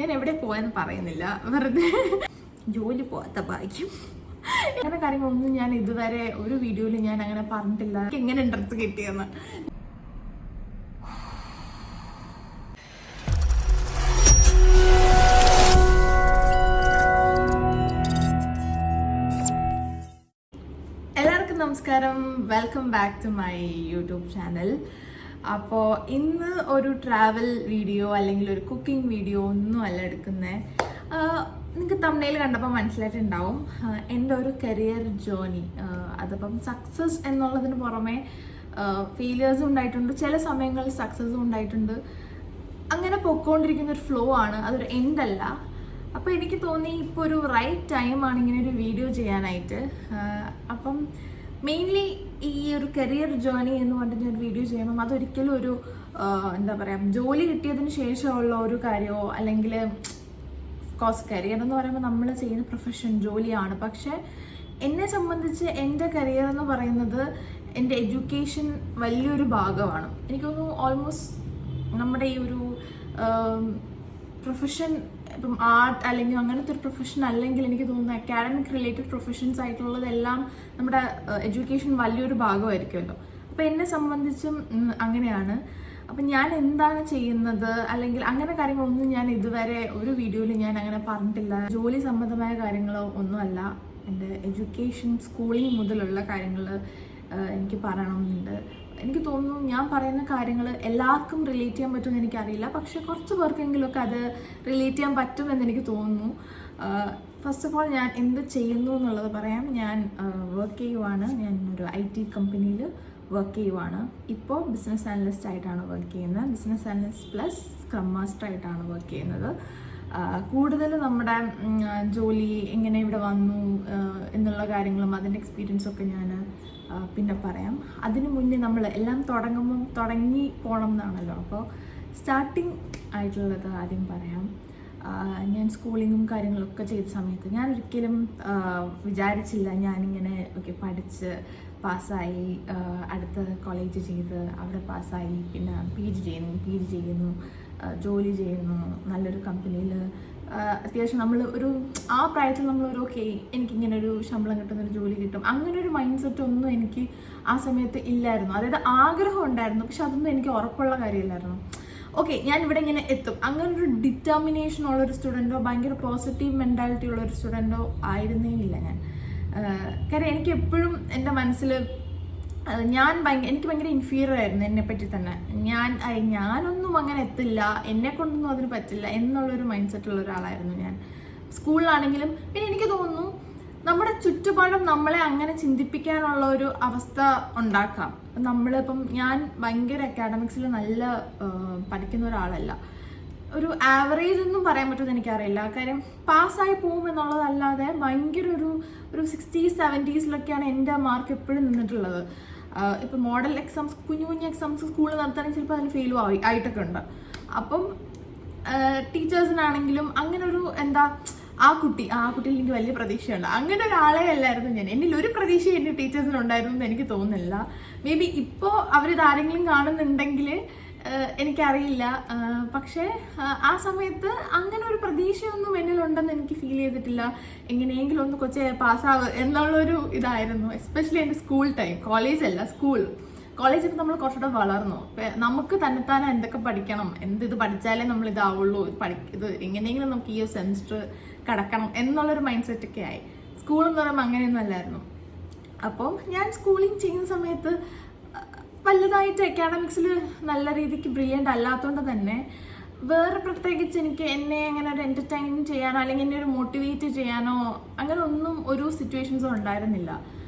ഞാൻ എവിടെ പോയെന്ന് പറയുന്നില്ല, വെറുതെ ജോലി പോകാത്ത ഭാഗ്യം. അങ്ങനെ കാര്യങ്ങളൊന്നും ഞാൻ ഇതുവരെ ഒരു വീഡിയോയിൽ ഞാൻ അങ്ങനെ പറഞ്ഞിട്ടില്ല. എങ്ങനെ ഇൻട്രസ്റ്റ് കിട്ടിയെന്ന്. എല്ലാവർക്കും നമസ്കാരം, welcome back to my YouTube channel. അപ്പോൾ ഇന്ന് ഒരു ട്രാവൽ വീഡിയോ അല്ലെങ്കിൽ ഒരു കുക്കിംഗ് വീഡിയോ ഒന്നും അല്ല എടുക്കുന്നത്. നിങ്ങൾക്ക് തംബ്നെയിൽ കണ്ടപ്പോൾ മനസ്സിലായിട്ടുണ്ടാവും എൻ്റെ ഒരു കരിയർ ജേർണി. അതിപ്പം സക്സസ് എന്നുള്ളതിന് പുറമെ ഫെയിലിയേഴ്സും ഉണ്ടായിട്ടുണ്ട്, ചില സമയങ്ങളിൽ സക്സസ്സും ഉണ്ടായിട്ടുണ്ട്. അങ്ങനെ പൊയ്ക്കൊണ്ടിരിക്കുന്ന ഒരു ഫ്ലോ ആണ്, അതൊരു എൻഡല്ല. അപ്പോൾ എനിക്ക് തോന്നി ഇപ്പോൾ ഒരു റൈറ്റ് ടൈമാണ് ഇങ്ങനെ ഒരു വീഡിയോ ചെയ്യാനായിട്ട്. അപ്പം മെയിൻലി ഈ ഒരു കരിയർ ജേർണി എന്ന് പറഞ്ഞിട്ട് ഞാൻ വീഡിയോ ചെയ്യണം. അതൊരിക്കലും ഒരു എന്താ പറയുക, ജോലി കിട്ടിയതിന് ശേഷമുള്ള ഒരു കാര്യമോ അല്ലെങ്കിൽ കോഴ്സ് കരിയർ എന്ന് പറയുമ്പോൾ നമ്മൾ ചെയ്യുന്ന പ്രൊഫഷൻ ജോലിയാണ്. പക്ഷേ എന്നെ സംബന്ധിച്ച് എൻ്റെ കരിയർ എന്ന് പറയുന്നത് എൻ്റെ എഡ്യൂക്കേഷൻ വലിയൊരു ഭാഗമാണ്. എനിക്ക് തോന്നുന്നു ഓൾമോസ്റ്റ് നമ്മുടെ ഈ ഒരു പ്രൊഫഷൻ, ഇപ്പം ആർട്ട് അല്ലെങ്കിൽ അങ്ങനത്തെ ഒരു പ്രൊഫഷൻ അല്ലെങ്കിൽ എനിക്ക് തോന്നുന്നു അക്കാഡമിക് റിലേറ്റഡ് പ്രൊഫഷൻസ് ആയിട്ടുള്ളതെല്ലാം നമ്മുടെ എഡ്യൂക്കേഷൻ വലിയൊരു ഭാഗമായിരിക്കുമല്ലോ. അപ്പോൾ എന്നെ സംബന്ധിച്ചും അങ്ങനെയാണ്. അപ്പം ഞാൻ എന്താണ് ചെയ്യുന്നത് അല്ലെങ്കിൽ അങ്ങനെ കാര്യങ്ങളൊന്നും ഞാൻ ഇതുവരെ ഒരു വീഡിയോയിൽ ഞാൻ അങ്ങനെ പറഞ്ഞിട്ടില്ല. ജോലി സംബന്ധമായ കാര്യങ്ങളോ ഒന്നുമല്ല, എൻ്റെ എഡ്യൂക്കേഷൻ സ്കൂളിംഗ് മുതലുള്ള കാര്യങ്ങൾ എനിക്ക് പറയണമെന്നുണ്ട്. എനിക്ക് തോന്നുന്നു ഞാൻ പറയുന്ന കാര്യങ്ങൾ എല്ലാവർക്കും റിലേറ്റ് ചെയ്യാൻ പറ്റുമെന്ന് എനിക്കറിയില്ല, പക്ഷെ കുറച്ച് പേർക്കെങ്കിലുമൊക്കെ അത് റിലേറ്റ് ചെയ്യാൻ പറ്റുമെന്ന് എനിക്ക് തോന്നുന്നു. ഫസ്റ്റ് ഓഫ് ഓൾ ഞാൻ എന്ത് ചെയ്യുന്നു എന്നുള്ളത് പറയാം. ഞാൻ വർക്ക് ചെയ്യുവാണ്. ഞാൻ ഒരു IT കമ്പനിയിൽ വർക്ക് ചെയ്യുവാണ്. ഇപ്പോൾ ബിസിനസ് അനലിസ്റ്റ് ആയിട്ടാണ് വർക്ക് ചെയ്യുന്നത്. Business analyst plus scrum master ആയിട്ടാണ് വർക്ക് ചെയ്യുന്നത്. കൂടുതൽ നമ്മുടെ ജോലി എങ്ങനെ ഇവിടെ വന്നു എന്നുള്ള കാര്യങ്ങളും അതിൻ്റെ എക്സ്പീരിയൻസൊക്കെ ഞാൻ പിന്നെ പറയാം. അതിനു മുന്നേ നമ്മൾ എല്ലാം തുടങ്ങി പോകണം എന്നാണല്ലോ. അപ്പോൾ സ്റ്റാർട്ടിങ് ആയിട്ടുള്ളത് ആദ്യം പറയാം. ഞാൻ സ്കൂളിങ്ങും കാര്യങ്ങളൊക്കെ ചെയ്ത സമയത്ത് ഞാൻ ഒരിക്കലും വിചാരിച്ചില്ല ഞാനിങ്ങനെ പഠിച്ച് പാസ്സായി, അടുത്ത കോളേജ് ചെയ്ത് അവിടെ പാസ്സായി, പിന്നെ PG ചെയ്യുന്നു, ജോലി ചെയ്യുന്നു നല്ലൊരു കമ്പനിയിൽ. അത്യാവശ്യം നമ്മൾ ഒരു ആ പ്രായത്തിൽ നമ്മളൊരു എനിക്കിങ്ങനെ ഒരു ശമ്പളം കിട്ടുന്നൊരു ജോലി കിട്ടും, അങ്ങനെ ഒരു മൈൻഡ് സെറ്റ് ഒന്നും എനിക്ക് ആ സമയത്ത് ഇല്ലായിരുന്നു. അതായത് ആഗ്രഹം ഉണ്ടായിരുന്നു, പക്ഷെ അതൊന്നും എനിക്ക് ഉറപ്പുള്ള കാര്യമില്ലായിരുന്നു. ഞാൻ ഇവിടെ ഇങ്ങനെ എത്തും, അങ്ങനെ ഒരു ഡിറ്റർമിനേഷൻ ഉള്ളൊരു സ്റ്റുഡൻറ്റോ ഭയങ്കര പോസിറ്റീവ് മെൻറ്റാലിറ്റി ഉള്ളൊരു സ്റ്റുഡൻറ്റോ ആയിരുന്നേയില്ല ഞാൻ. കാര്യം എനിക്ക് എപ്പോഴും എൻ്റെ മനസ്സിൽ എനിക്ക് ഭയങ്കര ഇൻഫീരിയർ ആയിരുന്നു എന്നെപ്പറ്റി തന്നെ. ഞാനൊന്നും അങ്ങനെ എത്തില്ല, എന്നെ കൊണ്ടൊന്നും അതിന് പറ്റില്ല എന്നുള്ളൊരു മൈൻഡ് സെറ്റുള്ള ഒരാളായിരുന്നു ഞാൻ സ്കൂളിലാണെങ്കിലും. പിന്നെ എനിക്ക് തോന്നുന്നു നമ്മുടെ ചുറ്റുപാടും നമ്മളെ അങ്ങനെ ചിന്തിപ്പിക്കാനുള്ള ഒരു അവസ്ഥ ഉണ്ടാക്കാം. ഞാൻ ഭയങ്കര അക്കാഡമിക്സിൽ നല്ല പഠിക്കുന്ന ഒരാളല്ല, ഒരു ആവറേജ് ഒന്നും പറയാൻ പറ്റുമെന്ന് എനിക്കറിയില്ല. കാര്യം പാസ്സായി പോകും എന്നുള്ളതല്ലാതെ ഭയങ്കര ഒരു 60s 70s എൻ്റെ മാർക്ക് എപ്പോഴും നിന്നിട്ടുള്ളത്. ഇപ്പം മോഡൽ എക്സാംസ്, കുഞ്ഞു എക്സാംസ് സ്കൂളിൽ നടത്തുകയാണെങ്കിൽ ചിലപ്പോൾ അതിന് ഫെയിലും ആയിട്ടൊക്കെ ഉണ്ട്. അപ്പം ടീച്ചേഴ്സിനാണെങ്കിലും അങ്ങനെ ഒരു ആ കുട്ടിയിൽ എനിക്ക് വലിയ പ്രതീക്ഷയുണ്ട്. അങ്ങനെ ഒരാളെ അല്ലായിരുന്നു ഞാൻ. എന്നിൽ ഒരു പ്രതീക്ഷ എൻ്റെ ടീച്ചേഴ്സിനുണ്ടായിരുന്നു എന്ന് എനിക്ക് തോന്നുന്നില്ല. മേ ബി ഇപ്പോൾ അവരിത് ആരെങ്കിലും കാണുന്നുണ്ടെങ്കിൽ എനിക്കറിയില്ല. പക്ഷേ ആ സമയത്ത് അങ്ങനെ ഒരു പ്രതീക്ഷയൊന്നും എന്നിലുണ്ടെന്ന് എനിക്ക് ഫീൽ ചെയ്തിട്ടില്ല. എങ്ങനെയെങ്കിലും ഒന്ന് കൊച്ചെ പാസ്സാവ് എന്നുള്ളൊരു ഇതായിരുന്നു. എസ്പെഷ്യലി എൻ്റെ സ്കൂൾ ടൈം. കോളേജല്ല, കോളേജ് ഇപ്പോൾ നമ്മൾ കുറച്ചുകൂടെ വളർന്നു. നമുക്ക് തന്നെത്താനെ എന്തൊക്കെ പഠിക്കണം, ഇത് പഠിച്ചാലേ നമ്മൾ ഇതാവുള്ളൂ, ഇത് എങ്ങനെയെങ്കിലും നമുക്ക് ഈ ഒരു സെമിസ്റ്റർ കടക്കണം എന്നുള്ളൊരു മൈൻഡ് സെറ്റൊക്കെ ആയി. സ്കൂൾ എന്ന് പറയുമ്പോൾ അങ്ങനെയൊന്നും അല്ലായിരുന്നു. അപ്പം ഞാൻ സ്കൂളിങ് ചെയ്യുന്ന സമയത്ത് വലുതായിട്ട് അക്കാഡമിക്സിൽ നല്ല രീതിക്ക് ബ്രില്യൻ്റ് അല്ലാത്തതുകൊണ്ട് തന്നെ വേറെ പ്രത്യേകിച്ച് എനിക്ക് എന്നെ അങ്ങനെ ഒരു എൻ്റർടൈൻ ചെയ്യാനോ അല്ലെങ്കിൽ എന്നെ ഒരു മോട്ടിവേറ്റ് ചെയ്യാനോ അങ്ങനെ ഒന്നും ഒരു സിറ്റുവേഷൻസും ഉണ്ടായിരുന്നില്ല.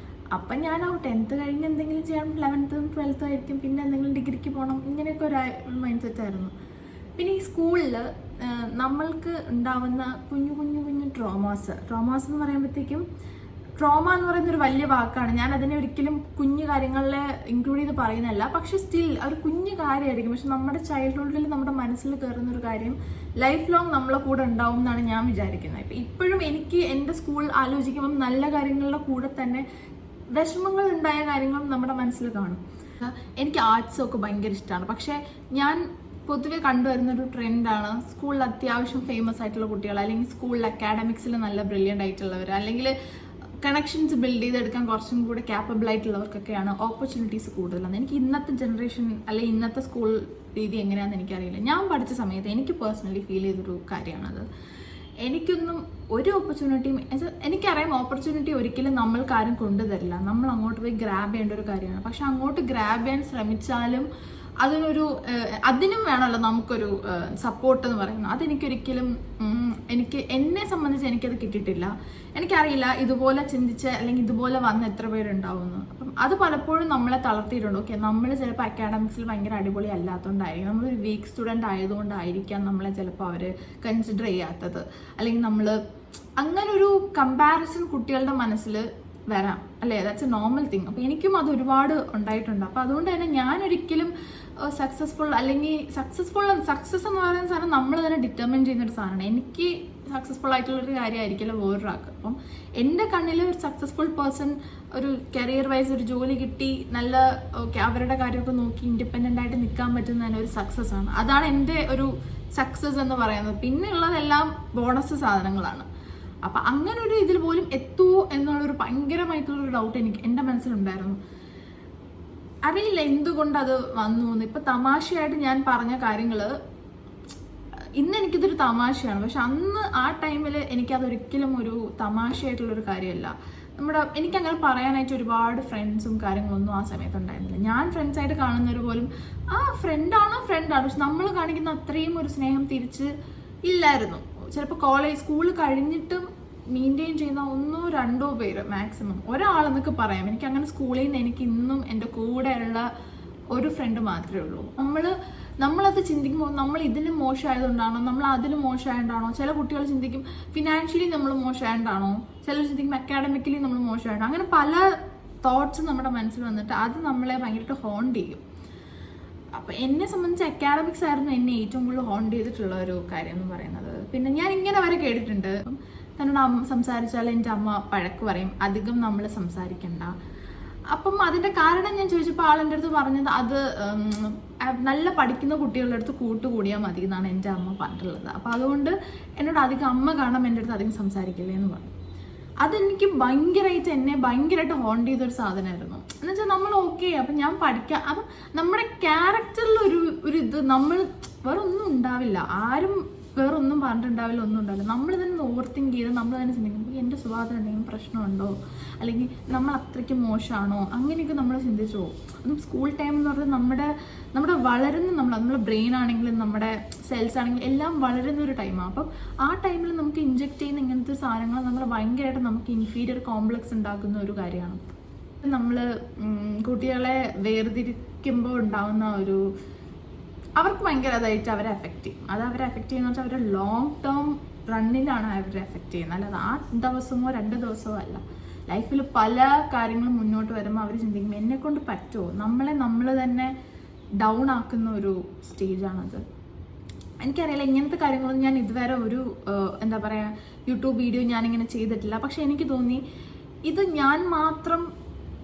അപ്പം ഞാൻ 10th കഴിഞ്ഞ് എന്തെങ്കിലും ചെയ്യണം, 11th 12th ആയിരിക്കും, പിന്നെ എന്തെങ്കിലും ഡിഗ്രിക്ക് പോകണം, ഇങ്ങനെയൊക്കെ ഒരു മൈൻഡ് സെറ്റായിരുന്നു. പിന്നെ ഈ സ്കൂളിൽ നമ്മൾക്ക് ഉണ്ടാവുന്ന കുഞ്ഞു ട്രോമാസ് എന്ന് പറയുമ്പോഴത്തേക്കും, ട്രോമ എന്ന് പറയുന്നൊരു വലിയ വാക്കാണ്. ഞാൻ അതിനെ ഒരിക്കലും കുഞ്ഞു കാര്യങ്ങളിലെ ഇൻക്ലൂഡ് ചെയ്ത് പറയുന്നതല്ല, പക്ഷെ സ്റ്റിൽ ഒരു കുഞ്ഞു കാര്യമായിരിക്കും. പക്ഷെ നമ്മുടെ ചൈൽഡ്ഹുഡിൽ നമ്മുടെ മനസ്സിൽ കയറുന്നൊരു കാര്യം ലൈഫ് ലോങ് നമ്മളെ കൂടെ ഉണ്ടാവും എന്നാണ് ഞാൻ വിചാരിക്കുന്നത്. ഇപ്പോഴും എനിക്ക് എൻ്റെ സ്കൂൾ ആലോചിക്കുമ്പം നല്ല കാര്യങ്ങളുടെ കൂടെ തന്നെ വിഷമങ്ങൾ ഉണ്ടായ കാര്യങ്ങളും നമ്മുടെ മനസ്സിൽ കാണും. എനിക്ക് ആർട്സൊക്കെ ഭയങ്കര ഇഷ്ടമാണ്, പക്ഷെ ഞാൻ പൊതുവെ കണ്ടുവരുന്നൊരു ട്രെൻഡാണ് സ്കൂളിൽ അത്യാവശ്യം ഫേമസ് ആയിട്ടുള്ള കുട്ടികൾ, അല്ലെങ്കിൽ സ്കൂളിൽ അക്കാഡമിക്സിൽ നല്ല ബ്രില്യൻ്റ് ആയിട്ടുള്ളവർ, അല്ലെങ്കിൽ കണക്ഷൻസ് ബിൽഡ് ചെയ്തെടുക്കാൻ കുറച്ചും കൂടെ ക്യാപ്പബിൾ ആയിട്ടുള്ളവർക്കൊക്കെയാണ് ഓപ്പർച്യൂണിറ്റീസ് കൂടുതലാണ്. എനിക്ക് ഇന്നത്തെ ജനറേഷൻ അല്ലെങ്കിൽ ഇന്നത്തെ സ്കൂൾ രീതി എങ്ങനെയാണെന്ന് എനിക്കറിയില്ല. ഞാൻ പഠിച്ച സമയത്ത് എനിക്ക് പേഴ്സണലി ഫീൽ ചെയ്തൊരു കാര്യമാണത്. എനിക്കൊന്നും ഒരു ഓപ്പർച്യൂണിറ്റിയും, എനിക്കറിയാം ഓപ്പർച്യൂണിറ്റി ഒരിക്കലും നമ്മൾക്കാരും കൊണ്ടുതരില്ല, നമ്മൾ അങ്ങോട്ട് പോയി ഗ്രാബ് ചെയ്യേണ്ട ഒരു കാര്യമാണ്. പക്ഷെ അങ്ങോട്ട് ഗ്രാബ് ചെയ്യാൻ ശ്രമിച്ചാലും അതിനും വേണമല്ലോ നമുക്കൊരു സപ്പോർട്ട് എന്ന് പറയുന്നത്. അതെനിക്കൊരിക്കലും എന്നെ സംബന്ധിച്ച് എനിക്കത് കിട്ടിയിട്ടില്ല. എനിക്കറിയില്ല ഇതുപോലെ ചിന്തിച്ച് അല്ലെങ്കിൽ ഇതുപോലെ വന്ന് എത്ര പേരുണ്ടാവുമെന്ന്. അപ്പം അത് പലപ്പോഴും നമ്മളെ തളർത്തിയിട്ടുണ്ട്. ഓക്കെ, നമ്മൾ ചിലപ്പോൾ അക്കാഡമിക്സിൽ ഭയങ്കര അടിപൊളി അല്ലാത്തതുകൊണ്ടായിരിക്കും, നമ്മളൊരു വീക്ക് സ്റ്റുഡൻ്റ് ആയതുകൊണ്ടായിരിക്കാം നമ്മളെ ചിലപ്പോൾ അവർ കൺസിഡർ ചെയ്യാത്തത്, അല്ലെങ്കിൽ നമ്മൾ അങ്ങനൊരു കമ്പാരിസൺ കുട്ടികളുടെ മനസ്സിൽ വരാം അല്ലേ. That's A normal thing. അപ്പോൾ എനിക്കും അത് ഒരുപാട് ഉണ്ടായിട്ടുണ്ട്. അപ്പോൾ അതുകൊണ്ട് തന്നെ ഞാനൊരിക്കലും സക്സസ്ഫുൾ സക്സസ് എന്ന് പറയുന്ന സാധനം നമ്മൾ തന്നെ ഡിറ്റർമിൻ ചെയ്യുന്നൊരു സാധനമാണ്. എനിക്ക് സക്സസ്ഫുൾ ആയിട്ടുള്ളൊരു കാര്യമായിരിക്കില്ല വേറൊരാൾക്ക്. അപ്പം എൻ്റെ കണ്ണിൽ ഒരു സക്സസ്ഫുൾ പേഴ്സൺ ഒരു കരിയർ വൈസ് ഒരു ജോലി കിട്ടി നല്ല ഓക്കെ അവരുടെ കാര്യമൊക്കെ നോക്കി ഇൻഡിപെൻഡൻ്റ് ആയിട്ട് നിൽക്കാൻ പറ്റുന്ന തന്നെ ഒരു സക്സസ് ആണ്. അതാണ് എൻ്റെ ഒരു സക്സസ് എന്ന് പറയുന്നത്. പിന്നെ ഉള്ളതെല്ലാം ബോണസ് സാധനങ്ങളാണ്. അപ്പം അങ്ങനെ ഒരു ഇതിൽ പോലും എത്തുമോ എന്നുള്ളൊരു ഭയങ്കരമായിട്ടുള്ളൊരു ഡൗട്ട് എൻ്റെ മനസ്സിലുണ്ടായിരുന്നു. അറിയില്ല എന്തുകൊണ്ട് അത് വന്നു എന്ന്. ഇപ്പം തമാശയായിട്ട് ഞാൻ പറഞ്ഞ കാര്യങ്ങൾ ഇന്ന് എനിക്കിതൊരു തമാശയാണ്, പക്ഷെ അന്ന് ആ ടൈമിൽ എനിക്കതൊരിക്കലും ഒരു തമാശയായിട്ടുള്ളൊരു കാര്യമല്ല. എനിക്കങ്ങനെ പറയാനായിട്ട് ഒരുപാട് ഫ്രണ്ട്സും കാര്യങ്ങളൊന്നും ആ സമയത്ത് ഉണ്ടായിരുന്നില്ല. ഞാൻ ഫ്രണ്ട്സായിട്ട് കാണുന്നവർ പോലും ഫ്രണ്ടാണ്, പക്ഷെ നമ്മൾ കാണിക്കുന്ന അത്രയും ഒരു സ്നേഹം തിരിച്ച് ഇല്ലായിരുന്നു. ചിലപ്പോൾ സ്കൂൾ കഴിഞ്ഞിട്ടും മെയിൻറ്റെയിൻ ചെയ്യുന്ന 1-2 പേര് മാക്സിമം, ഒരാളെന്നൊക്കെ പറയാം. എനിക്ക് അങ്ങനെ സ്കൂളിൽ നിന്ന് എനിക്ക് ഇന്നും എൻ്റെ കൂടെയുള്ള ഒരു ഫ്രണ്ട് മാത്രമേ ഉള്ളൂ. നമ്മളത് ചിന്തിക്കുമ്പോൾ നമ്മൾ ഇതിന് മോശമായതുകൊണ്ടാണോ, നമ്മൾ അതിന് മോശമായതുകൊണ്ടാണോ? ചില കുട്ടികൾ ചിന്തിക്കും ഫിനാൻഷ്യലി നമ്മൾ മോശമായതുകൊണ്ടാണോ, ചിലർ ചിന്തിക്കും അക്കാഡമിക്കലി നമ്മൾ മോശമായിട്ടോ. അങ്ങനെ പല തോട്ട്സ് നമ്മുടെ മനസ്സിൽ വന്നിട്ട് അത് നമ്മളെ ഭയങ്കരമായിട്ട് ഹോണ്ട് ചെയ്യും. അപ്പം എന്നെ സംബന്ധിച്ച് അക്കാഡമിക്സ് ആയിരുന്നു എന്നെ ഏറ്റവും കൂടുതൽ ഹോണ്ട് ചെയ്തിട്ടുള്ള ഒരു കാര്യം എന്ന് പറയുന്നത്. പിന്നെ ഞാൻ ഇങ്ങനെ വരെ കേട്ടിട്ടുണ്ട്, തന്നോട് സംസാരിച്ചാൽ എൻ്റെ അമ്മ വഴക്ക് പറയും, അധികം നമ്മൾ സംസാരിക്കണ്ട. അപ്പം അതിൻ്റെ കാരണം ഞാൻ ചോദിച്ചപ്പോൾ ആളെൻ്റെ അടുത്ത് പറഞ്ഞത് അത് നല്ല പഠിക്കുന്ന കുട്ടികളുടെ അടുത്ത് കൂട്ടുകൂടിയാൽ മതി എന്നാണ് എൻ്റെ അമ്മ പറഞ്ഞിട്ടുള്ളത്. അപ്പം അതുകൊണ്ട് എന്നോട് അധികം അമ്മ കാണാൻ എൻ്റെ അടുത്ത് അധികം സംസാരിക്കില്ലേ എന്ന് പറഞ്ഞു. അതെനിക്ക് ഭയങ്കരമായിട്ട് ഹോണ്ട് ചെയ്തൊരു സാധനമായിരുന്നു. എന്നുവെച്ചാൽ നമ്മൾ ഓക്കെ അപ്പം ഞാൻ പഠിക്കാം, അപ്പം നമ്മുടെ ക്യാരക്ടറിൽ ഒരു ഇത് നമ്മൾ വേറെ ഒന്നും ഉണ്ടാവില്ല, ആരും വേറെ ഒന്നും പറഞ്ഞിട്ടുണ്ടാവില്ല, ഒന്നും ഉണ്ടാവില്ല. നമ്മൾ തന്നെ ഓവർ തിങ്ക് ചെയ്ത് നമ്മൾ തന്നെ ചിന്തിക്കുമ്പോൾ എൻ്റെ സ്വഭാവത്തിന് എന്തെങ്കിലും പ്രശ്നമുണ്ടോ, അല്ലെങ്കിൽ നമ്മൾ അത്രയ്ക്ക് മോശമാണോ, അങ്ങനെയൊക്കെ നമ്മൾ ചിന്തിച്ചു പോകും. അതും സ്കൂൾ ടൈം എന്ന് പറഞ്ഞാൽ നമ്മുടെ വളരുന്ന നമ്മുടെ ബ്രെയിൻ ആണെങ്കിലും നമ്മുടെ സെൽസ് ആണെങ്കിലും എല്ലാം വളരുന്ന ഒരു ടൈമാണ്. അപ്പം ആ ടൈമിൽ നമുക്ക് ഇൻജെക്ട് ചെയ്യുന്ന ഇങ്ങനത്തെ സാധനങ്ങൾ നമ്മൾ ഭയങ്കരമായിട്ട് നമുക്ക് ഇൻഫീരിയർ കോംപ്ലക്സ് ഉണ്ടാക്കുന്ന ഒരു കാര്യമാണ്. നമ്മൾ കുട്ടികളെ വേർതിരിക്കുമ്പോൾ ഉണ്ടാവുന്ന അവർക്ക് ഭയങ്കര അതായിട്ട് അവരെ എഫക്റ്റ് ചെയ്യും. അത് അവരെ എഫക്റ്റ് ചെയ്യുന്ന വെച്ചാൽ അവരുടെ ലോങ് ടേം റണ്ണിലാണ് അവരെ എഫക്റ്റ് ചെയ്യുന്നത്, അല്ലാതെ ആ ദിവസമോ 2 ദിവസമോ അല്ല. ലൈഫിൽ പല കാര്യങ്ങളും മുന്നോട്ട് വരുമ്പോൾ അവർ ചിന്തിക്കും എന്നെ കൊണ്ട് പറ്റുമോ, നമ്മൾ തന്നെ ഡൗൺ ആക്കുന്ന ഒരു സ്റ്റേജാണത്. എനിക്കറിയില്ല ഇങ്ങനത്തെ കാര്യങ്ങളൊന്നും ഞാൻ ഇതുവരെ എന്താ പറയുക യൂട്യൂബ് വീഡിയോ ഞാനിങ്ങനെ ചെയ്തിട്ടില്ല. പക്ഷെ എനിക്ക് തോന്നി ഇത് ഞാൻ മാത്രം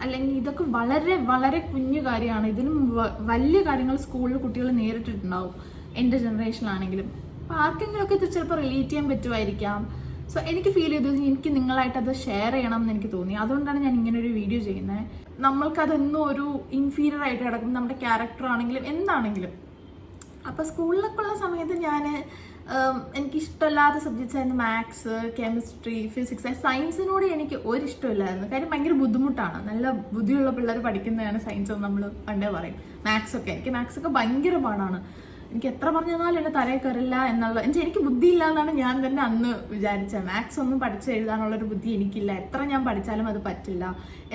അല്ലെങ്കിൽ ഇതൊക്കെ വളരെ വളരെ കുഞ്ഞു കാര്യമാണ്. ഇതിനും വലിയ കാര്യങ്ങൾ സ്കൂളിൽ കുട്ടികൾ നേരിട്ടിട്ടുണ്ടാവും എൻ്റെ ജനറേഷനിലാണെങ്കിലും. അപ്പോൾ ആർക്കെങ്കിലുമൊക്കെ ഇത് ചിലപ്പോൾ റിലേറ്റ് ചെയ്യാൻ പറ്റുമായിരിക്കാം. സോ എനിക്ക് ഫീൽ ചെയ്തത് എനിക്ക് നിങ്ങളായിട്ട് അത് ഷെയർ ചെയ്യണം എന്ന് എനിക്ക് തോന്നി. അതുകൊണ്ടാണ് ഞാൻ ഇങ്ങനെ ഒരു വീഡിയോ ചെയ്യുന്നത്. നമ്മൾക്കതൊന്നും ഒരു ഇൻഫീരിയർ ആയിട്ട് കിടക്കും, നമ്മുടെ ക്യാരക്ടർ ആണെങ്കിലും എന്താണെങ്കിലും. അപ്പോൾ സ്കൂളിലൊക്കെ ഉള്ള സമയത്ത് എനിക്കിഷ്ടമില്ലാത്ത സബ്ജക്ട്സ് ആയിരുന്നു മാത്സ്, കെമിസ്ട്രി, ഫിസിക്സ്. സയൻസിനോട് എനിക്ക് ഒരിഷ്ടമില്ലായിരുന്നു, കാര്യം ഭയങ്കര ബുദ്ധിമുട്ടാണ്. നല്ല ബുദ്ധിയുള്ള പിള്ളേർ പഠിക്കുന്നതാണ് സയൻസ് എന്ന് നമ്മൾ പണ്ടേ പറയും. എനിക്ക് മാത്സൊക്കെ ഭയങ്കര പാടാണ്. എനിക്ക് എത്ര പറഞ്ഞു തന്നാലും എൻ്റെ തലയിൽ കയറില്ല എനിക്ക് ബുദ്ധിയില്ല എന്നാണ് ഞാൻ തന്നെ അന്ന് വിചാരിച്ചത്. മാത്സ് ഒന്നും പഠിച്ച് എഴുതാനുള്ളൊരു ബുദ്ധി എനിക്കില്ല, എത്ര ഞാൻ പഠിച്ചാലും അത് പറ്റില്ല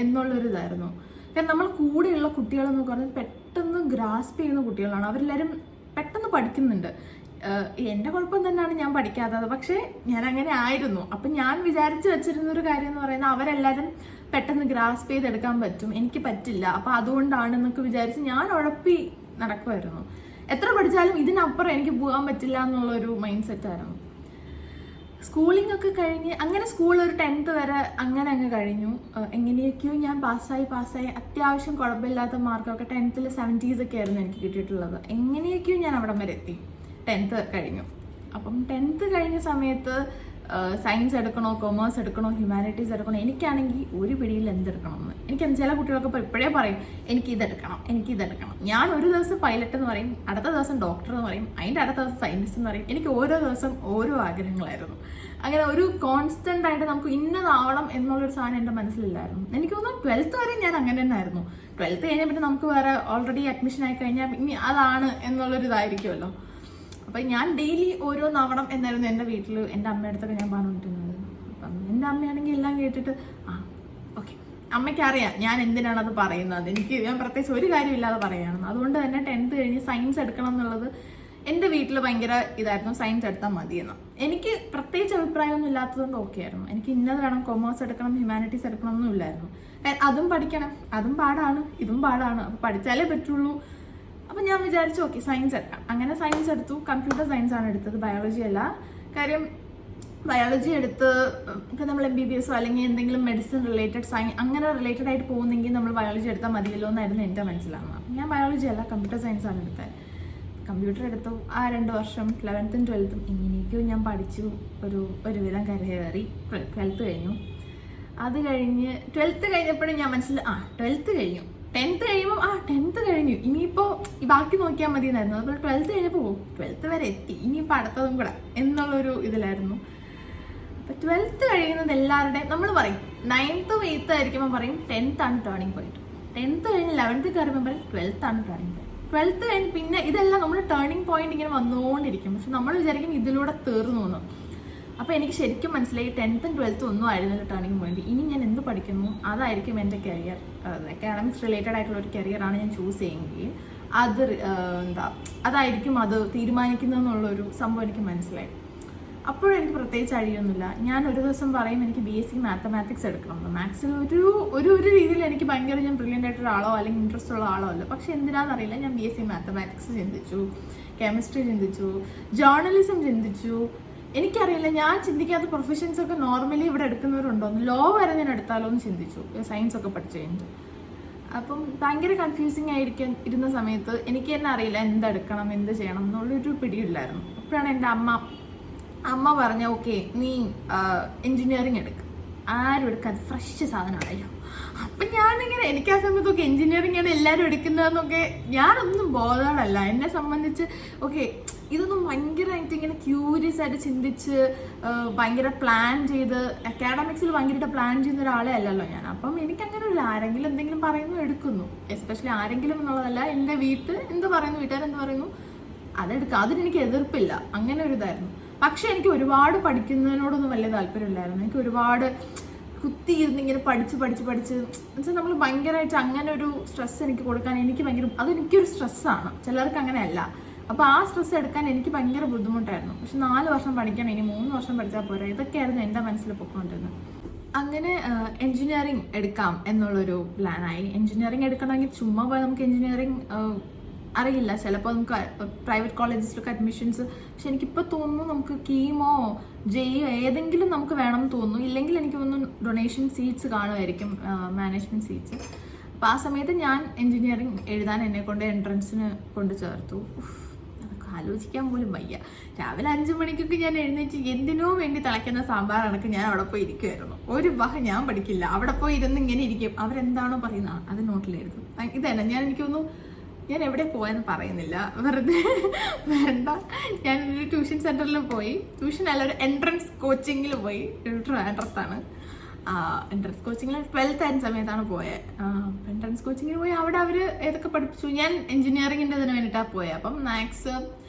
എന്നുള്ളൊരു ഇതായിരുന്നു. കാരണം നമ്മൾ കൂടെയുള്ള കുട്ടികളെന്ന് പറഞ്ഞാൽ പെട്ടെന്ന് ഗ്രാസ്പ് ചെയ്യുന്ന കുട്ടികളാണ്. അവരെല്ലാവരും പെട്ടെന്ന് പഠിക്കുന്നുണ്ട്. എൻ്റെ കുഴപ്പം തന്നെയാണ് ഞാൻ പഠിക്കാത്തത്, പക്ഷേ ഞാൻ അങ്ങനെ ആയിരുന്നു. അപ്പം ഞാൻ വിചാരിച്ച് വെച്ചിരുന്നൊരു കാര്യം എന്ന് പറയുന്നത് അവരെല്ലാവരും പെട്ടെന്ന് ഗ്രാസ്പ് ചെയ്തെടുക്കാൻ പറ്റും, എനിക്ക് പറ്റില്ല, അപ്പം അതുകൊണ്ടാണെന്നൊക്കെ വിചാരിച്ച് ഞാൻ ഉഴപ്പി നടക്കുമായിരുന്നു. എത്ര പഠിച്ചാലും ഇതിനപ്പുറം എനിക്ക് പോകാൻ പറ്റില്ല എന്നുള്ളൊരു മൈൻഡ് സെറ്റായിരുന്നു. സ്കൂളിംഗ് ഒക്കെ കഴിഞ്ഞ് അങ്ങനെ സ്കൂൾ ഒരു 10th വരെ അങ്ങനെ അങ്ങ് കഴിഞ്ഞു. എങ്ങനെയൊക്കെയോ ഞാൻ പാസ്സായി അത്യാവശ്യം കുഴപ്പമില്ലാത്ത മാർക്കൊക്കെ 10th 70s ഒക്കെ ആയിരുന്നു എനിക്ക് കിട്ടിയിട്ടുള്ളത്. എങ്ങനെയൊക്കെയോ ഞാൻ അവിടം വരെ എത്തി. 10th കഴിഞ്ഞു. അപ്പം 10th കഴിഞ്ഞ സമയത്ത് സയൻസ് എടുക്കണോ, കൊമേഴ്സ് എടുക്കണോ, ഹ്യൂമാനിറ്റീസ് എടുക്കണോ, എനിക്കാണെങ്കിൽ ഒരു പിടിയിൽ എന്തെടുക്കണം എന്ന്. എനിക്ക് ചില കുട്ടികളൊക്കെ ഇപ്പോഴേ പറയും എനിക്കിതെടുക്കണം. ഞാൻ ഒരു ദിവസം പൈലറ്റ് എന്ന് പറയും, അടുത്ത ദിവസം ഡോക്ടർ എന്ന് പറയും, അതിൻ്റെ അടുത്ത ദിവസം സയൻറ്റിസ്റ്റ് എന്ന് പറയും. എനിക്ക് ഓരോ ദിവസം ഓരോ ആഗ്രഹങ്ങളായിരുന്നു. അങ്ങനെ ഒരു കോൺസ്റ്റന്റ് ആയിട്ട് നമുക്ക് ഇന്നതാവണം എന്നുള്ളൊരു സാധനം എൻ്റെ മനസ്സിലില്ലായിരുന്നു. എനിക്ക് തോന്നുന്നു 12th വരെ ഞാൻ അങ്ങനെ തന്നെ ആയിരുന്നു. 12th കഴിഞ്ഞാൽ പിന്നെ നമുക്ക് വേറെ ഓൾറെഡി അഡ്മിഷൻ ആയി കഴിഞ്ഞാൽ ഇനി അതാണ് എന്നുള്ളൊരു ഇതായിരിക്കുമല്ലോ. അപ്പം ഞാൻ ഡെയിലി ഓരോന്നാവണം എന്നായിരുന്നു എൻ്റെ വീട്ടിൽ എൻ്റെ അമ്മയുടെ അടുത്തൊക്കെ ഞാൻ പറഞ്ഞുകൊണ്ടിരുന്നത്. അപ്പം എൻ്റെ അമ്മയാണെങ്കിൽ എല്ലാം കേട്ടിട്ട് ഓക്കെ, അമ്മയ്ക്ക് അറിയാം ഞാൻ എന്തിനാണത് പറയുന്നത്. ഞാൻ പ്രത്യേകിച്ച് ഒരു കാര്യമില്ലാതെ പറയുകയാണെന്ന്. അതുകൊണ്ട് തന്നെ 10th കഴിഞ്ഞ് സയൻസ് എടുക്കണം എന്നുള്ളത് എൻ്റെ വീട്ടിൽ ഭയങ്കര ഇതായിരുന്നു. സയൻസ് എടുത്താൽ മതിയെന്ന്. എനിക്ക് പ്രത്യേകിച്ച് അഭിപ്രായമൊന്നും ഇല്ലാത്തതുകൊണ്ട് ഓക്കെ ആയിരുന്നു. എനിക്ക് ഇന്നത് വേണം, കൊമേഴ്സ് എടുക്കണം, ഹ്യൂമാനിറ്റീസ് എടുക്കണം ഒന്നും ഇല്ലായിരുന്നു. അതും പഠിക്കണം, അതും പാടാണ്, ഇതും പാടാണ്, അപ്പം പഠിച്ചാലേ പറ്റുള്ളൂ. അപ്പം ഞാൻ വിചാരിച്ചു ഓക്കെ സയൻസ് എടുക്കാം. അങ്ങനെ സയൻസ് എടുത്തു. കമ്പ്യൂട്ടർ സയൻസ് ആണ് എടുത്തത്, ബയോളജി അല്ല. കാര്യം ബയോളജി എടുത്ത് ഇപ്പം നമ്മൾ MBBS അല്ലെങ്കിൽ എന്തെങ്കിലും മെഡിസിൻ റിലേറ്റഡ് അങ്ങനെ റിലേറ്റഡ് ആയിട്ട് പോകുന്നെങ്കിൽ നമ്മൾ ബയോളജി എടുത്താൽ മതിയല്ലോ എന്നായിരുന്നു എൻ്റെ മനസ്സിലാവുന്നത്. അപ്പം ഞാൻ ബയോളജി അല്ല, കമ്പ്യൂട്ടർ സയൻസ് ആണ് എടുത്തത്. കമ്പ്യൂട്ടർ എടുത്തു. ആ 2 വർഷം 11th 12th ഇങ്ങനെയൊക്കെയോ ഞാൻ പഠിച്ചു. ഒരുവിധം കരകയറി. 12th കഴിഞ്ഞു. അത് കഴിഞ്ഞ് 12th കഴിഞ്ഞപ്പോഴും ഞാൻ 12th കഴിഞ്ഞു. 10th കഴിയുമ്പോൾ 10th കഴിഞ്ഞു, ഇനിയിപ്പോൾ ബാക്കി നോക്കിയാൽ മതി എന്നായിരുന്നു. അതുപോലെ 12th കഴിഞ്ഞപ്പോൾ 12th വരെ എത്തി, ഇനിയിപ്പോൾ അടുത്തതും കൂടെ എന്നുള്ളൊരു ഇതിലായിരുന്നു. അപ്പം 12th കഴിയുന്നത് എല്ലാവരുടെയും നമ്മൾ പറയും 9th 8th ആയിരിക്കുമ്പോൾ പറയും 10th ആണ് ടേണിംഗ് പോയിന്റ്. 10th കഴിഞ്ഞ് 11th കയറുമ്പോൾ പറയും 12th ആണ് ടേണിംഗ് പോയിന്റ്. 12th കഴിഞ്ഞ് പിന്നെ ഇതെല്ലാം നമ്മൾ ടേണിംഗ് പോയിന്റ് ഇങ്ങനെ വന്നുകൊണ്ടിരിക്കും. പക്ഷെ നമ്മൾ വിചാരിക്കും ഇതിലൂടെ തീർന്നു എന്ന്. അപ്പോൾ എനിക്ക് ശരിക്കും മനസ്സിലായി 10th 12th ഒന്നും ആയിരുന്നില്ല ടേണിംഗ് പോയിന്റ്. ഇനി ഞാൻ എന്ത് പഠിക്കുന്നു അതായിരിക്കും എൻ്റെ കരിയർ. അക്കാഡമിക്സ് റിലേറ്റഡ് ആയിട്ടുള്ള ഒരു കരിയറാണ് ഞാൻ ചൂസ് ചെയ്യുമെങ്കിൽ അത് അതായിരിക്കും അത് തീരുമാനിക്കുന്നതെന്നുള്ളൊരു സംഭവം എനിക്ക് മനസ്സിലായി. അപ്പോഴും എനിക്ക് പ്രത്യേകിച്ച് അഴിയൊന്നുമില്ല. ഞാൻ ഒരു ദിവസം പറയും എനിക്ക് BSc മാത്തമാറ്റിക്സ് എടുക്കണം. മാത്സിൽ ഒരു രീതിയിൽ എനിക്ക് ഭയങ്കര ഞാൻ ബ്രില്യൻ്റ് ആയിട്ടൊരു ആളോ അല്ലെങ്കിൽ ഇൻട്രസ്റ്റ് ഉള്ള ആളോ അല്ല. പക്ഷെ എന്തിനാണെന്നറിയില്ല ഞാൻ BSc മാത്തമാറ്റിക്സ് ചിന്തിച്ചു, കെമിസ്ട്രി ചിന്തിച്ചു, ജേർണലിസം ചിന്തിച്ചു. എനിക്കറിയില്ല, ഞാൻ ചിന്തിക്കാത്ത പ്രൊഫഷൻസ് ഒക്കെ നോർമലി ഇവിടെ എടുക്കുന്നവരുണ്ടോന്ന്. ലോ വരെ ഞാൻ എടുത്താലോ എന്ന് ചിന്തിച്ചു സയൻസ് ഒക്കെ പഠിച്ചു കഴിഞ്ഞിട്ട്. അപ്പം ഭയങ്കര കൺഫ്യൂസിങ് ആയിരിക്കും ഇരുന്ന സമയത്ത് എനിക്ക് തന്നെ അറിയില്ല എന്തെടുക്കണം, എന്ത് ചെയ്യണം എന്നുള്ളൊരു പിടിയില്ലായിരുന്നു. അപ്പോഴാണ് എൻ്റെ അമ്മ പറഞ്ഞ ഓക്കെ നീ എൻജിനീയറിങ് എടുക്കുക. ആരും എടുക്കാതെ ഫ്രഷ് സാധനമാണല്ലോ. അപ്പം ഞാനിങ്ങനെ എനിക്ക് ആ സമയത്തൊക്കെ എൻജിനീയറിംഗ് ആണ് എല്ലാവരും എടുക്കുന്നതെന്നൊക്കെ ഞാനൊന്നും ബോധവല്ല. എന്നെ സംബന്ധിച്ച് ഓക്കെ ഇതൊന്നും ഭയങ്കരമായിട്ട് ഇങ്ങനെ ക്യൂരിയസ് ആയിട്ട് ചിന്തിച്ച് ഭയങ്കര പ്ലാൻ ചെയ്ത് അക്കാഡമിക്സിൽ ഭയങ്കരമായിട്ട് പ്ലാൻ ചെയ്യുന്ന ഒരാളെ അല്ലല്ലോ ഞാൻ. അപ്പം എനിക്കങ്ങനെ ഒരു ആരെങ്കിലും എന്തെങ്കിലും പറയുന്നു എടുക്കുന്നു. എസ്പെഷ്യലി ആരെങ്കിലും എന്നുള്ളതല്ല, എൻ്റെ എന്ത് പറയുന്നു, വീട്ടുകാരെന്ത് പറയുന്നു അതെടുക്കുക. അതിനെനിക്ക് എതിർപ്പില്ല, അങ്ങനെ ഒരു ഇതായിരുന്നു. പക്ഷെ എനിക്ക് ഒരുപാട് പഠിക്കുന്നതിനോടൊന്നും വലിയ താല്പര്യമില്ലായിരുന്നു. എനിക്ക് ഒരുപാട് കുത്തിയിരുന്ന് ഇങ്ങനെ പഠിച്ച് എന്നുവെച്ചാൽ നമ്മൾ ഭയങ്കരമായിട്ട് അങ്ങനെ ഒരു സ്ട്രെസ് എനിക്ക് കൊടുക്കാൻ അതെനിക്കൊരു സ്ട്രെസ്സാണ്. ചിലർക്ക് അങ്ങനെയല്ല. അപ്പോൾ ആ സ്ട്രെസ് എടുക്കാൻ എനിക്ക് ഭയങ്കര ബുദ്ധിമുട്ടായിരുന്നു. പക്ഷെ 4 വർഷം പഠിക്കണം, ഇനി 3 വർഷം പഠിച്ചാൽ പോരാ, ഇതൊക്കെയായിരുന്നു എൻ്റെ മനസ്സിൽ പൊയ്ക്കൊണ്ടിരുന്നത്. അങ്ങനെ എൻജിനീയറിംഗ് എടുക്കാം എന്നുള്ളൊരു പ്ലാനായി. എൻജിനീയറിംഗ് എടുക്കണമെങ്കിൽ ചുമ്മാ പോയി നമുക്ക് എൻജിനീയറിംഗ് അറിയില്ല, ചിലപ്പോൾ നമുക്ക് പ്രൈവറ്റ് കോളേജസിലൊക്കെ അഡ്മിഷൻസ്. പക്ഷെ എനിക്കിപ്പോൾ തോന്നുന്നു നമുക്ക് കീമോ ജെയോ ഏതെങ്കിലും നമുക്ക് വേണമെന്ന് തോന്നുന്നു. ഇല്ലെങ്കിൽ എനിക്ക് തോന്നുന്നു ഡൊണേഷൻ സീറ്റ്സ് കാണുമായിരിക്കും, മാനേജ്മെൻറ്റ് സീറ്റ്സ്. അപ്പോൾ ആ സമയത്ത് ഞാൻ എൻജിനീയറിംഗ് എഴുതാൻ എന്നെക്കൊണ്ട് എൻട്രൻസിന് കൊണ്ട് ചേർത്തു. അതൊക്കെ ആലോചിക്കാൻ പോലും വയ്യ. രാവിലെ 5 മണിക്കൊക്കെ ഞാൻ എഴുന്നേറ്റ് എന്തിനോ വേണ്ടി തിളയ്ക്കുന്ന സാമ്പാർ കണക്ക് ഞാൻ അവിടെ പോയി ഇരിക്കുമായിരുന്നു. ഒരു ഞാൻ പഠിക്കില്ല, അവിടെ പോയി ഇരുന്ന് ഇങ്ങനെ ഇരിക്കും. അവരെന്താണോ പറയുന്നത് അത് നോട്ടിലെഴുതും. ഇതന്നെ എനിക്കൊന്നു ഞാൻ എവിടെ പോയെന്ന് പറയുന്നില്ല, വെറുതെ വേണ്ട. ഞാനൊരു ട്യൂഷൻ സെൻറ്ററിൽ പോയി, ട്യൂഷൻ അല്ല ഒരു എൻട്രൻസ് കോച്ചിങ്ങിൽ പോയി. ട്രിവാൻഡ്രത്താണ് എൻട്രൻസ് കോച്ചിങ്ങിൽ 12th ആയ സമയത്താണ് പോയത്. എൻട്രൻസ് കോച്ചിങ്ങിന് പോയി അവിടെ അവർ ഏതൊക്കെ പഠിപ്പിച്ചു. ഞാൻ എൻജിനീയറിങ്ങിൻ്റെ ഇതിന് വേണ്ടിയിട്ടാണ് പോയത്. അപ്പം മാത്സ്,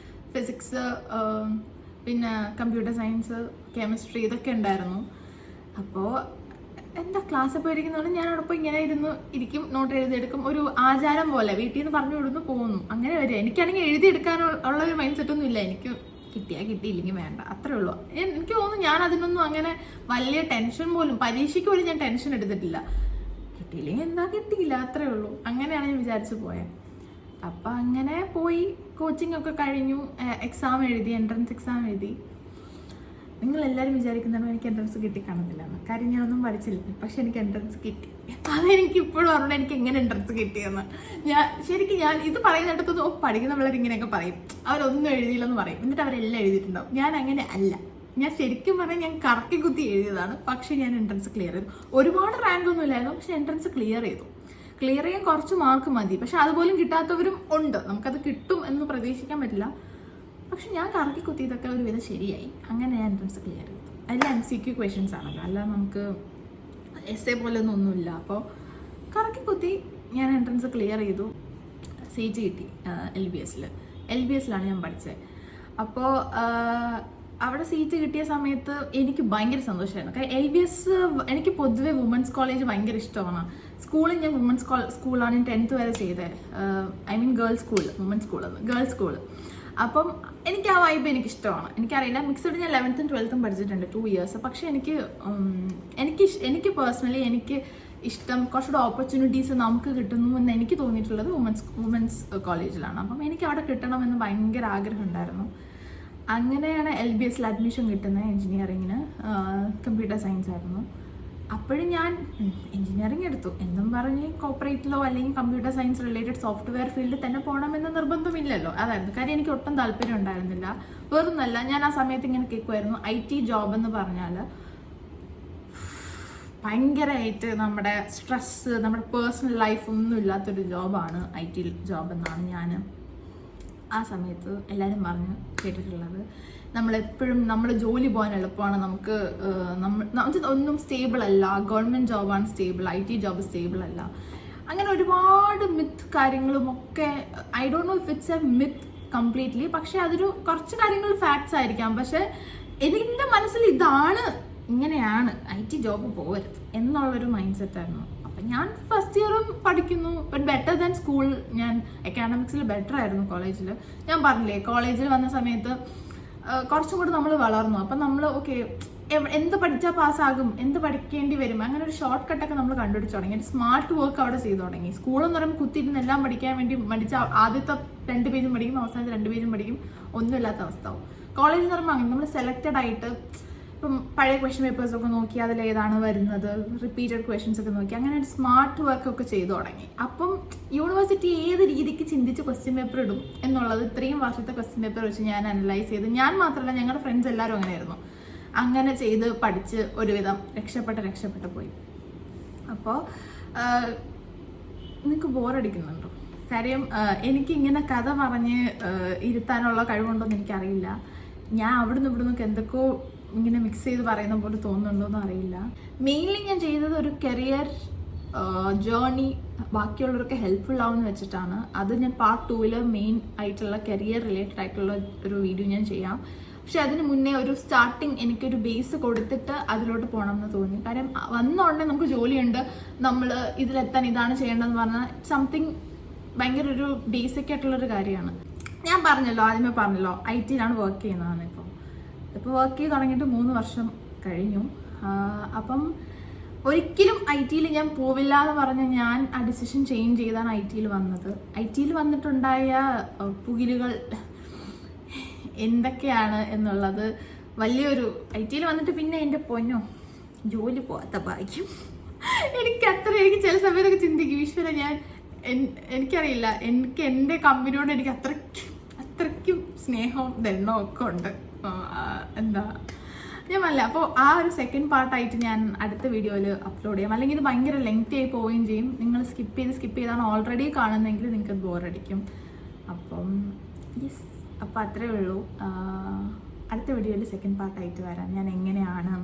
ഫിസിക്സ്, പിന്നെ കമ്പ്യൂട്ടർ സയൻസ്, കെമിസ്ട്രി ഇതൊക്കെ ഉണ്ടായിരുന്നു. അപ്പോൾ എന്താ ക്ലാസ്സിൽ പോയിരിക്കുന്നതുകൊണ്ട് ഞാൻ അവിടെ പോയി ഇങ്ങനെ ഇരിക്കും, നോട്ട് എഴുതിയെടുക്കും. ഒരു ആചാരം പോലെ വീട്ടിൽ നിന്ന് പറഞ്ഞു വിടുന്നു പോകുന്നു, അങ്ങനെ വരിക. എനിക്കാണെങ്കിൽ എഴുതിയെടുക്കാനുള്ള ഒരു മൈൻഡ് സെറ്റൊന്നും ഇല്ല. എനിക്ക് കിട്ടിയാൽ കിട്ടിയില്ലെങ്കിൽ വേണ്ട, അത്രേ ഉള്ളൂ. എനിക്ക് തോന്നുന്നു ഞാൻ അതിനൊന്നും അങ്ങനെ വലിയ ടെൻഷൻ പോലും, പരീക്ഷയ്ക്ക് പോലും ഞാൻ ടെൻഷൻ എടുത്തിട്ടില്ല. കിട്ടിയില്ലെങ്കിൽ എന്താ കിട്ടിയില്ല, അത്രേ ഉള്ളൂ. അങ്ങനെയാണ് ഞാൻ വിചാരിച്ചു പോയത്. അപ്പം അങ്ങനെ പോയി കോച്ചിങ് ഒക്കെ കഴിഞ്ഞു, എക്സാം എഴുതി, എൻട്രൻസ് എക്സാം എഴുതി. നിങ്ങളെല്ലാവരും വിചാരിക്കുന്നതാണ് എനിക്ക് എൻട്രൻസ് കിട്ടി കാണുന്നില്ലെന്ന്. കാര്യം ഞാനൊന്നും പഠിച്ചില്ല, പക്ഷെ എനിക്ക് എൻട്രൻസ് കിട്ടി. അതെനിക്ക് ഇപ്പോഴും പറഞ്ഞാൽ എനിക്ക് എങ്ങനെ എൻട്രൻസ് കിട്ടിയെന്ന്. ശരിക്കും ഞാൻ ഇത് പറയുന്നിടത്തൊന്നും പഠിക്കുന്ന പിള്ളേർ ഇങ്ങനെയൊക്കെ പറയും, അവരൊന്നും എഴുതിയില്ലെന്ന് പറയും, എന്നിട്ട് അവരെല്ലാം എഴുതിയിട്ടുണ്ടാവും. ഞാൻ അങ്ങനെ അല്ല. ഞാൻ ശരിക്കും പറഞ്ഞാൽ ഞാൻ കറക്കി കുത്തി എഴുതിയതാണ്, പക്ഷെ ഞാൻ എൻട്രൻസ് ക്ലിയർ ചെയ്തു. ഒരുപാട് റാങ്ക് ഒന്നും ഇല്ലായിരുന്നു, പക്ഷെ എൻട്രൻസ് ക്ലിയർ ചെയ്തു. ക്ലിയർ ചെയ്യാൻ കുറച്ച് മാർക്ക് മതി, പക്ഷെ അതുപോലും കിട്ടാത്തവരും ഉണ്ട്. നമുക്കത് കിട്ടും എന്ന് പ്രതീക്ഷിക്കാൻ പറ്റില്ല. പക്ഷെ ഞാൻ കറക്കി കുത്തിയതൊക്കെ ഒരുവിധം ശരിയായി. അങ്ങനെ ഞാൻ എൻട്രൻസ് ക്ലിയർ ചെയ്തു. അതിൽ MCQ ക്വസ്റ്റ്യൻസ് ആണല്ലോ, അല്ല നമുക്ക് essay പോലൊന്നും ഒന്നുമില്ല. അപ്പോൾ കറക്കി കുത്തി ഞാൻ എൻട്രൻസ് ക്ലിയർ ചെയ്തു. സീറ്റ് കിട്ടി LBSലാണ് ഞാൻ പഠിച്ചത്. അപ്പോൾ അവിടെ സീറ്റ് കിട്ടിയ സമയത്ത് എനിക്ക് ഭയങ്കര സന്തോഷമായിരുന്നു. കാരണം LBS എനിക്ക് പൊതുവെ വുമൻസ് കോളേജ് ഭയങ്കര ഇഷ്ടമാണ്. സ്കൂളിൽ ഞാൻ വുമൻസ് സ്കൂളാണ് ഞാൻ 10th വരെ ചെയ്തത്. I mean girls school, women's girls school. അപ്പം എനിക്ക് ആ വൈബ് എനിക്ക് ഇഷ്ടമാണ്. എനിക്കറിയില്ല, മിക്സഡ് ഞാൻ 11th ഉം 12th ഉം പഠിച്ചിട്ടുണ്ട് 2 years. പക്ഷെ എനിക്ക് പേഴ്സണലി എനിക്ക് ഇഷ്ടം കുറച്ചുകൂടെ ഓപ്പർച്യൂണിറ്റീസ് നമുക്ക് കിട്ടുന്നു എന്ന് എനിക്ക് തോന്നിയിട്ടുള്ളത് വുമൻസ് കോളേജിലാണ്. അപ്പം എനിക്ക് അവിടെ കിട്ടണമെന്ന് ഭയങ്കര ആഗ്രഹം ഉണ്ടായിരുന്നു. അങ്ങനെയാണ് LBSൽ അഡ്മിഷൻ കിട്ടുന്നത്. എൻജിനീയറിങ്ങിന് കമ്പ്യൂട്ടർ സയൻസ് ആയിരുന്നു. അപ്പോഴും ഞാൻ എൻജിനീയറിംഗ് എടുത്തു എന്നും പറഞ്ഞ് കോർപ്പറേറ്റിലോ അല്ലെങ്കിൽ കമ്പ്യൂട്ടർ സയൻസ് റിലേറ്റഡ് സോഫ്റ്റ്വെയർ ഫീൽഡിൽ തന്നെ പോകണമെന്ന് നിർബന്ധമില്ലല്ലോ. അതായിരുന്നു കാര്യം. എനിക്ക് ഒട്ടും താല്പര്യം ഉണ്ടായിരുന്നില്ല. വേറൊന്നല്ല, ഞാൻ ആ സമയത്ത് ഇങ്ങനെ കേൾക്കുമായിരുന്നു IT ജോബ് എന്ന് പറഞ്ഞാൽ ഭയങ്കരമായിട്ട് നമ്മുടെ സ്ട്രെസ്സ്, നമ്മുടെ പേഴ്സണൽ ലൈഫ് ഒന്നും ഇല്ലാത്തൊരു ജോബാണ് IT ജോബ് എന്നാണ് ഞാൻ ആ സമയത്ത് എല്ലാവരും പറഞ്ഞ് കേട്ടിട്ടുള്ളത്. നമ്മളെപ്പോഴും നമ്മുടെ ജോലി പോകാൻ എളുപ്പമാണ്, നമുക്ക് ഒന്നും സ്റ്റേബിൾ അല്ല, ഗവൺമെൻറ് ജോബാണ് സ്റ്റേബിൾ, IT ജോബ് സ്റ്റേബിൾ അല്ല, അങ്ങനെ ഒരുപാട് മിത്ത് കാര്യങ്ങളും ഒക്കെ. I don't know if it's a myth completely, പക്ഷെ അതൊരു കുറച്ച് കാര്യങ്ങൾ ഫാക്ട്സ് ആയിരിക്കാം. പക്ഷെ എൻ്റെ മനസ്സിൽ ഇങ്ങനെയാണ് IT ജോബ് പോകരുത് എന്നുള്ളൊരു മൈൻഡ് സെറ്റ് ആയിരുന്നു. അപ്പം ഞാൻ ഫസ്റ്റ് ഇയറും പഠിക്കുന്നു, ബട്ട് ബെറ്റർ ദാൻ സ്കൂൾ. ഞാൻ അക്കാഡമിക്സിൽ ബെറ്റർ ആയിരുന്നു കോളേജിൽ. ഞാൻ പറഞ്ഞില്ലേ, കോളേജിൽ വന്ന സമയത്ത് കുറച്ചും കൂടി നമ്മൾ വളർന്നു. അപ്പം നമ്മൾ ഓക്കെ എന്ത് പഠിച്ചാൽ പാസ്സാകും, എന്ത് പഠിക്കേണ്ടി വരും, അങ്ങനെ ഒരു ഷോർട്ട് കട്ടൊക്കെ നമ്മൾ കണ്ടുപിടിച്ച് തുടങ്ങി. സ്മാർട്ട് വർക്ക് അവിടെ ചെയ്തു തുടങ്ങി. സ്കൂളെന്ന് പറയുമ്പോൾ കുത്തിയിരുന്ന് എല്ലാം പഠിക്കാൻ വേണ്ടി പഠിച്ച ആദ്യത്തെ 2 പേജും പഠിക്കും, അവസാനത്തെ 2 പേജും പഠിക്കും, ഒന്നുമില്ലാത്ത അവസ്ഥ ആവും. കോളേജ് എന്ന് പറയുമ്പോൾ അങ്ങനെ നമ്മൾ സെലക്റ്റഡ് ആയിട്ട് ഇപ്പം പഴയ ക്വസ്റ്റ്യൻ പേപ്പേഴ്സ് ഒക്കെ നോക്കി അതിലേതാണ് വരുന്നത്, റിപ്പീറ്റഡ് ക്വസ്റ്റ്യൻസ് ഒക്കെ നോക്കി അങ്ങനെ ഒരു സ്മാർട്ട് വർക്ക് ഒക്കെ ചെയ്തു തുടങ്ങി. അപ്പം യൂണിവേഴ്സിറ്റി ഏത് രീതിക്ക് ചിന്തിച്ച് ക്വസ്റ്റ്യൻ പേപ്പർ ഇടും എന്നുള്ളത് ഇത്രയും വർഷത്തെ ക്വസ്റ്റ്യൻ പേപ്പർ വെച്ച് ഞാൻ അനലൈസ് ചെയ്ത്, ഞാൻ മാത്രമല്ല ഞങ്ങളുടെ ഫ്രണ്ട്സ് എല്ലാവരും അങ്ങനെയായിരുന്നു, അങ്ങനെ ചെയ്ത് പഠിച്ച് ഒരുവിധം രക്ഷപ്പെട്ട് പോയി. അപ്പോൾ നിങ്ങൾക്ക് ബോറടിക്കുന്നുണ്ടോ? കാര്യം എനിക്കിങ്ങനെ കഥ പറഞ്ഞ് ഇരുത്താനുള്ള കഴിവുണ്ടോയെന്ന് എനിക്കറിയില്ല. ഞാൻ അവിടുന്ന് ഇവിടുന്നൊക്കെ എന്തൊക്കെയോ ഇങ്ങനെ മിക്സ് ചെയ്ത് പറയുന്ന പോലെ തോന്നുന്നുണ്ടോയെന്ന് അറിയില്ല. മെയിൻലി ഞാൻ ചെയ്തത് ഒരു കരിയർ ജേർണി ബാക്കിയുള്ളവർക്ക് ഹെൽപ്ഫുൾ ആവുമെന്ന് വെച്ചിട്ടാണ്. അത് ഞാൻ പാർട്ട് 2-ൽ മെയിൻ ആയിട്ടുള്ള കരിയർ റിലേറ്റഡ് ആയിട്ടുള്ള ഒരു വീഡിയോ ഞാൻ ചെയ്യാം. പക്ഷെ അതിന് മുന്നേ ഒരു സ്റ്റാർട്ടിങ് എനിക്കൊരു ബേസ് കൊടുത്തിട്ട് അതിലോട്ട് പോകണം എന്ന് തോന്നി. കാര്യം വന്ന ഉടനെ നമുക്ക് ജോലിയുണ്ട്, നമ്മൾ ഇതിലെത്താൻ ഇതാണ് ചെയ്യേണ്ടതെന്ന് പറഞ്ഞാൽ സംതിങ് ഭയങ്കര ഒരു ബേസിക് ആയിട്ടുള്ളൊരു കാര്യമാണ്. ഞാൻ ആദ്യമേ പറഞ്ഞല്ലോ IT-ലാണ് വർക്ക് ചെയ്യുന്നതാണ്. ഇപ്പോൾ വർക്ക് ചെയ്ത് തുടങ്ങിയിട്ട് 3 വർഷം കഴിഞ്ഞു. അപ്പം ഒരിക്കലും IT-ൽ ഞാൻ പോവില്ല എന്ന് പറഞ്ഞ് ഞാൻ ആ ഡിസിഷൻ ചേഞ്ച് ചെയ്താണ് IT-ൽ വന്നത്. IT-ൽ വന്നിട്ടുണ്ടായ പുകിലുകൾ എന്തൊക്കെയാണ് എന്നുള്ളത് വലിയൊരു IT-ൽ വന്നിട്ട് പിന്നെ എൻ്റെ പൊന്നോ ജോലി പോകാത്ത ഭാഗ്യം. എനിക്ക് ചില സമയത്തൊക്കെ ചിന്തിക്കും, ഈശ്വര എനിക്കറിയില്ല, എനിക്ക് എൻ്റെ കമ്പനിയോട് എനിക്ക് അത്രയ്ക്കും സ്നേഹവും ദണ്ണവും ഒക്കെ ഉണ്ട്. ഞാൻ പറയില്ല. അപ്പോൾ ആ ഒരു സെക്കൻഡ് പാർട്ടായിട്ട് ഞാൻ അടുത്ത വീഡിയോയിൽ അപ്ലോഡ് ചെയ്യാം. അല്ലെങ്കിൽ ഇത് ഭയങ്കര ലെങ്തി ആയി പോവുകയും ചെയ്യും. നിങ്ങൾ സ്കിപ്പ് ചെയ്താണ് ഓൾറെഡി കാണുന്നതെങ്കിൽ നിങ്ങൾക്ക് ബോറടിക്കും. അപ്പം അപ്പോൾ അത്രയേ ഉള്ളൂ. അടുത്ത വീഡിയോയിൽ സെക്കൻഡ് പാർട്ടായിട്ട് വരാം. ഞാൻ എങ്ങനെയാണ്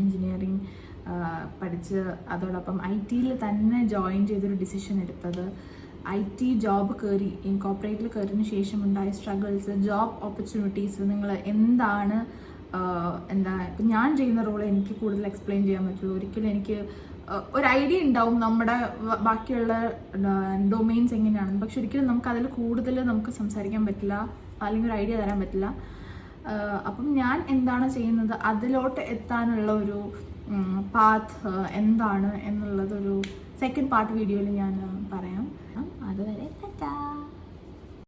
എൻജിനീയറിങ് പഠിച്ച് അതോടൊപ്പം IT-ൽ തന്നെ ജോയിൻ ചെയ്തൊരു ഡിസിഷൻ എടുത്തത്, IT ജോബ് കയറി കോർപ്പറേറ്റിൽ കയറിയതിന് ശേഷം ഉണ്ടായ സ്ട്രഗിൾസ്, ജോബ് ഓപ്പർച്യൂണിറ്റീസ്, നിങ്ങൾ എന്താണ് ഇപ്പം ഞാൻ ചെയ്യുന്ന റോൾ എനിക്ക് കൂടുതൽ എക്സ്പ്ലെയിൻ ചെയ്യാൻ പറ്റുള്ളൂ. ഒരിക്കലും എനിക്ക് ഒരു ഐഡിയ ഉണ്ടാവും നമ്മുടെ ബാക്കിയുള്ള ഡൊമെയിൻസ് എങ്ങനെയാണെന്ന്, പക്ഷെ ഒരിക്കലും നമുക്ക് അതിൽ കൂടുതൽ നമുക്ക് സംസാരിക്കാൻ പറ്റില്ല, അല്ലെങ്കിൽ ഒരു ഐഡിയ തരാൻ പറ്റില്ല. അപ്പം ഞാൻ എന്താണ് ചെയ്യുന്നത്, അതിലോട്ട് എത്താനുള്ള ഒരു പാത്ത് എന്താണ് എന്നുള്ളതൊരു സെക്കൻഡ് പാർട്ട് വീഡിയോയിൽ ഞാൻ പറയാം. അതുവരെ ടാറ്റാ.